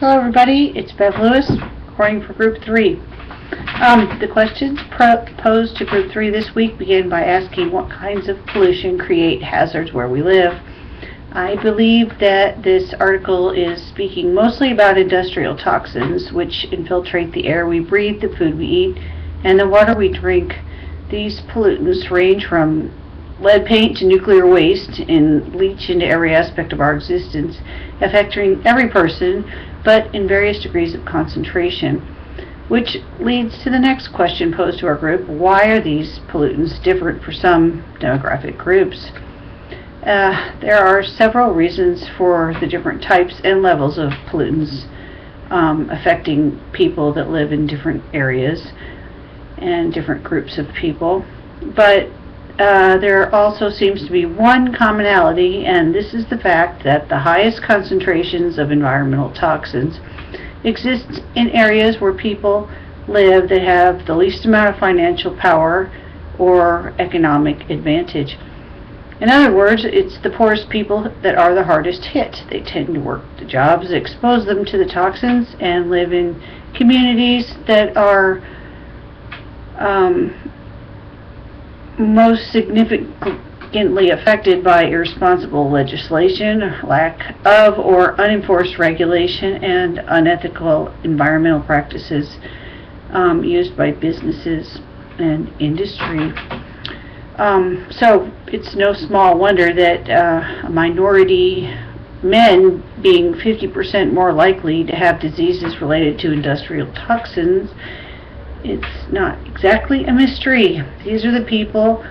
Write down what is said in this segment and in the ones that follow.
Hello everybody, it's Bev Lewis, recording for Group 3. The questions posed to Group 3 this week begin by asking what kinds of pollution create hazards where we live. I believe that this article is speaking mostly about industrial toxins, which infiltrate the air we breathe, the food we eat, and the water we drink. These pollutants range from lead paint to nuclear waste and leach into every aspect of our existence, affecting every person, but in various degrees of concentration. Which leads to the next question posed to our group: why are these pollutants different for some demographic groups? There are several reasons for the different types and levels of pollutants affecting people that live in different areas and different groups of people. But there also seems to be one commonality, and this is the fact that the highest concentrations of environmental toxins exist in areas where people live that have the least amount of financial power or economic advantage. In other words, it's the poorest people that are the hardest hit. They tend to work the jobs that expose them to the toxins and live in communities that are most significantly affected by irresponsible legislation, lack of or unenforced regulation, and unethical environmental practices used by businesses and industry. So it's no small wonder that a minority, men being 50% more likely to have diseases related to industrial toxins, it's not exactly a mystery. These are the people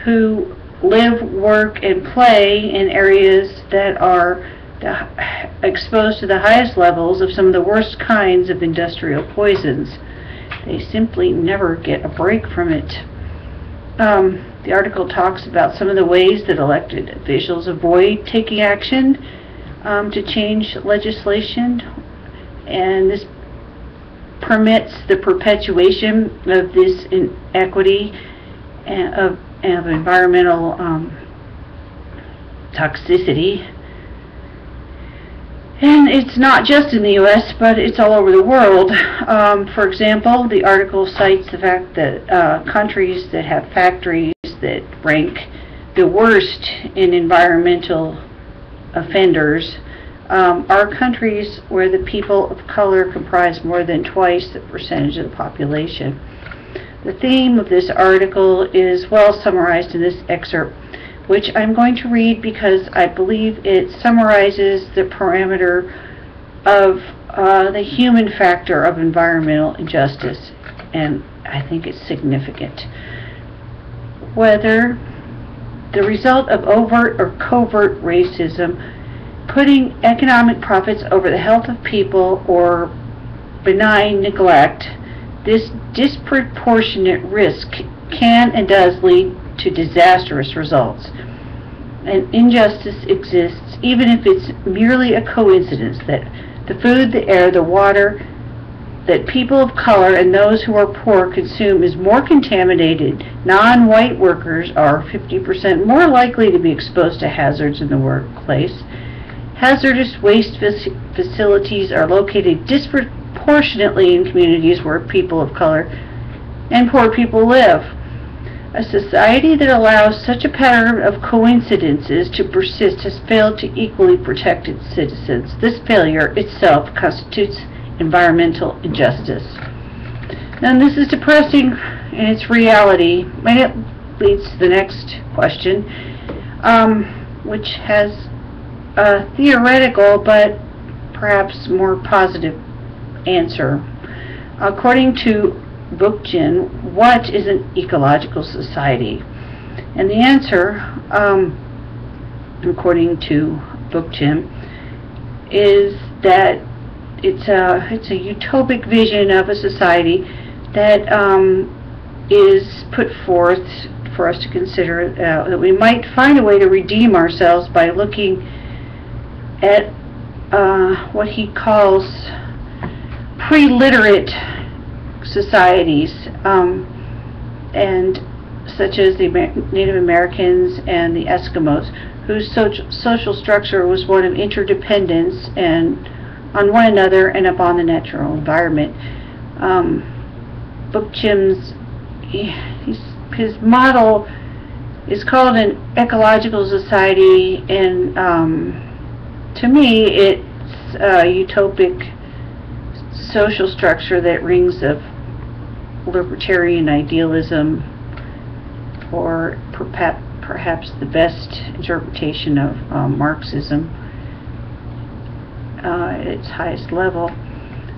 who live, work, and play in areas that are exposed to the highest levels of some of the worst kinds of industrial poisons. They simply never get a break from it. The article talks about some of the ways that elected officials avoid taking action to change legislation, and this permits the perpetuation of this inequity of environmental toxicity. And it's not just in the U.S., but it's all over the world. For example, the article cites the fact that countries that have factories that rank the worst in environmental offenders are countries where the people of color comprise more than twice the percentage of the population. The theme of this article is well summarized in this excerpt, which I'm going to read because I believe it summarizes the parameter of the human factor of environmental injustice, and I think it's significant. Whether the result of overt or covert racism, putting economic profits over the health of people, or benign neglect, this disproportionate risk can and does lead to disastrous results. And injustice exists even if it's merely a coincidence that the food, the air, the water that people of color and those who are poor consume is more contaminated. Non-white workers are 50% more likely to be exposed to hazards in the workplace. Hazardous waste facilities are located disproportionately in communities where people of color and poor people live. A society that allows such a pattern of coincidences to persist has failed to equally protect its citizens. This failure itself constitutes environmental injustice. And this is depressing in its reality, and it leads to the next question, which has a theoretical but perhaps more positive answer. According to Bookchin, what is an ecological society? And the answer, according to Bookchin, is that it's a utopic vision of a society that is put forth for us to consider, that we might find a way to redeem ourselves by looking at what he calls pre-literate societies, and such as the Native Americans and the Eskimos, whose social structure was one of interdependence and on one another and upon the natural environment. Bookchin's his model is called an ecological society, and to me it's a utopic social structure that rings of libertarian idealism, or perhaps the best interpretation of Marxism at its highest level.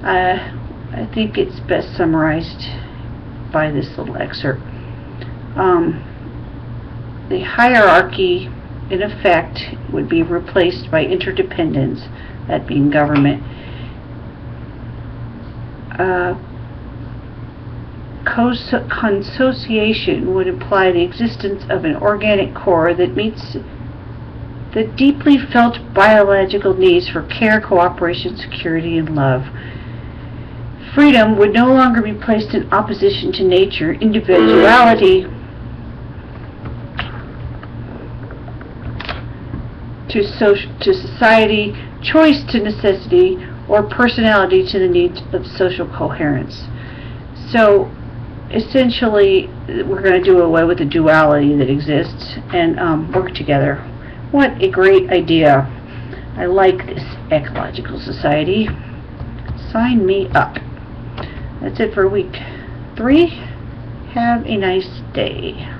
I think it's best summarized by this little excerpt. The hierarchy, in effect, would be replaced by interdependence, that being government. Consociation would imply the existence of an organic core that meets the deeply felt biological needs for care, cooperation, security, and love. Freedom would no longer be placed in opposition to nature, individuality to society, choice to necessity, or personality to the needs of social coherence. So essentially, we're going to do away with the duality that exists and work together. What a great idea. I like this ecological society. Sign me up. That's it for week 3. Have a nice day.